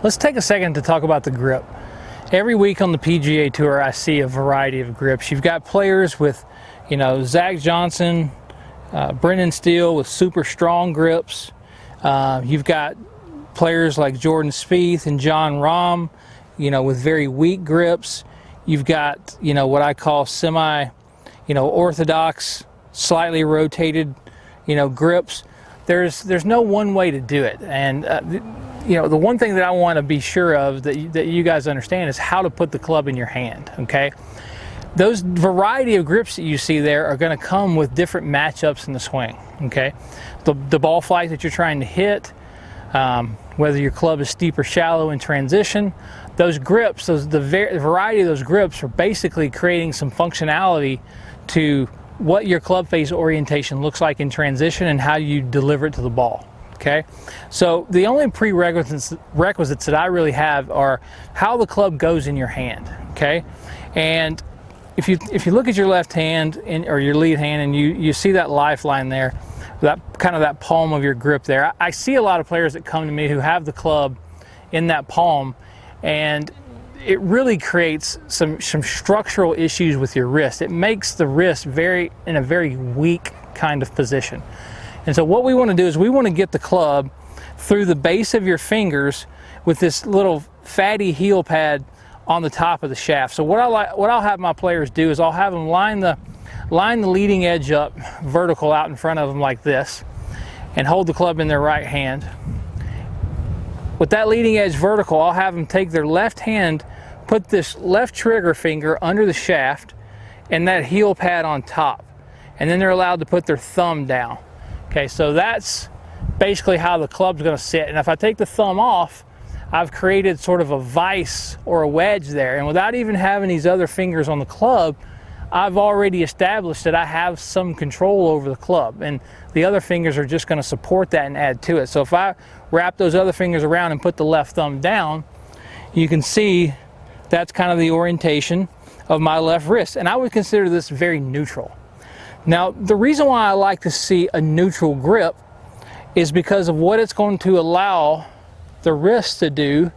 Let's take a second to talk about the grip. Every week on the PGA Tour, I see a variety of grips. You've got players with, Zach Johnson, Brendan Steele with super strong grips. You've got players like Jordan Spieth and Jon Rahm, with very weak grips. You've got, what I call semi, orthodox, slightly rotated, grips. There's no one way to do it. And, the one thing that I want to be sure of that you guys understand is how to put the club in your hand, okay? Those variety of grips that you see there are going to come with different matchups in the swing, okay? The ball flight that you're trying to hit, whether your club is steep or shallow in transition, those grips, the variety of those grips are basically creating some functionality to what your club face orientation looks like in transition and how you deliver it to the ball. Okay, so the only prerequisites that I really have are how the club goes in your hand. Okay, and if you look at your left hand or your lead hand and you see that lifeline there, that palm of your grip there, I see a lot of players that come to me who have the club in that palm, and it really creates some structural issues with your wrist. It makes the wrist in a very weak kind of position. And so what we want to do is we want to get the club through the base of your fingers with this little fatty heel pad on the top of the shaft. So what I'll have my players do is I'll have them line the leading edge up vertical out in front of them like this and hold the club in their right hand. With that leading edge vertical, I'll have them take their left hand, put this left trigger finger under the shaft and that heel pad on top. And then they're allowed to put their thumb down. Okay, so that's basically how the club's going to sit. And if I take the thumb off, I've created sort of a vise or a wedge there. And without even having these other fingers on the club, I've already established that I have some control over the club. And the other fingers are just going to support that and add to it. So if I wrap those other fingers around and put the left thumb down, you can see that's kind of the orientation of my left wrist. And I would consider this very neutral. Now, the reason why I like to see a neutral grip is because of what it's going to allow the wrist to do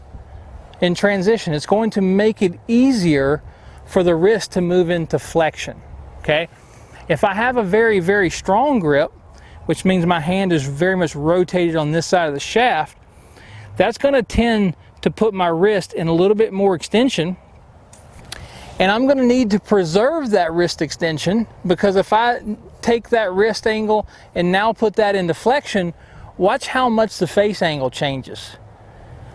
in transition. It's going to make it easier for the wrist to move into flexion, okay? If I have a very, very strong grip, which means my hand is very much rotated on this side of the shaft, that's going to tend to put my wrist in a little bit more extension. And I'm going to need to preserve that wrist extension, because if I take that wrist angle and now put that into flexion, watch how much the face angle changes.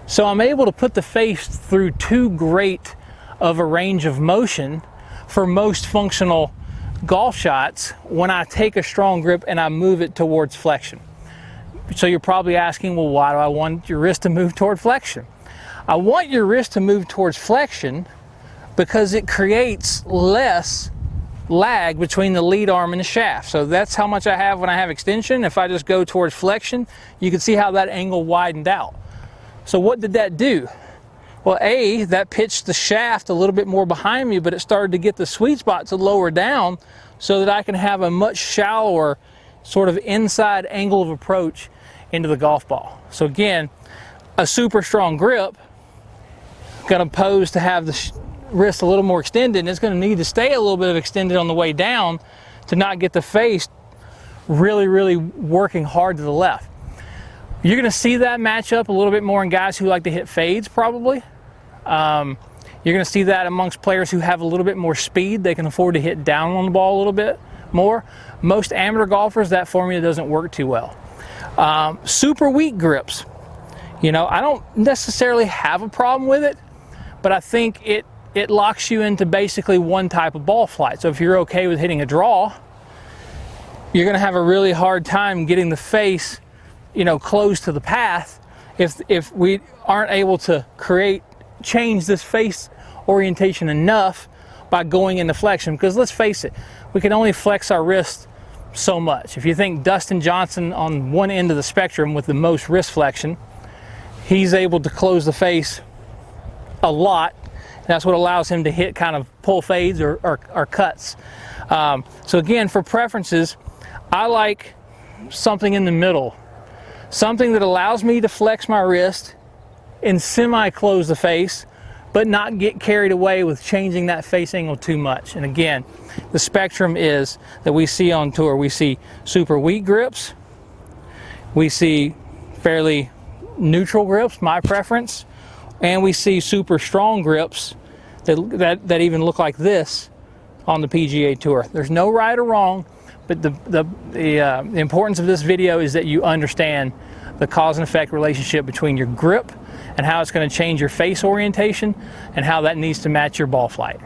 So I'm able to put the face through too great of a range of motion for most functional golf shots when I take a strong grip and I move it towards flexion. So you're probably asking, well, why do I want your wrist to move toward flexion? I want your wrist to move towards flexion because it creates less lag between the lead arm and the shaft. So that's how much I have when I have extension. If I just go towards flexion, you can see how that angle widened out. So what did that do? Well, that pitched the shaft a little bit more behind me, but it started to get the sweet spot to lower down so that I can have a much shallower sort of inside angle of approach into the golf ball. So again, a super strong grip going to pose to have the wrist a little more extended, and it's going to need to stay a little bit of extended on the way down to not get the face really, really working hard to the left. You're going to see that match up a little bit more in guys who like to hit fades, probably. You're going to see that amongst players who have a little bit more speed. They can afford to hit down on the ball a little bit more. Most amateur golfers, that formula doesn't work too well. Super weak grips. I don't necessarily have a problem with it, but I think it locks you into basically one type of ball flight. So if you're okay with hitting a draw, you're going to have a really hard time getting the face, close to the path if we aren't able to change this face orientation enough by going into flexion. Because let's face it, we can only flex our wrist so much. If you think Dustin Johnson on one end of the spectrum with the most wrist flexion, he's able to close the face a lot. That's what allows him to hit kind of pull fades or cuts. So again, for preferences, I like something in the middle. Something that allows me to flex my wrist and semi-close the face, but not get carried away with changing that face angle too much. And again, the spectrum is that we see on tour. We see super weak grips, we see fairly neutral grips, my preference, and we see super strong grips that even look like this on the PGA Tour. There's no right or wrong, but the importance of this video is that you understand the cause and effect relationship between your grip and how it's going to change your face orientation and how that needs to match your ball flight.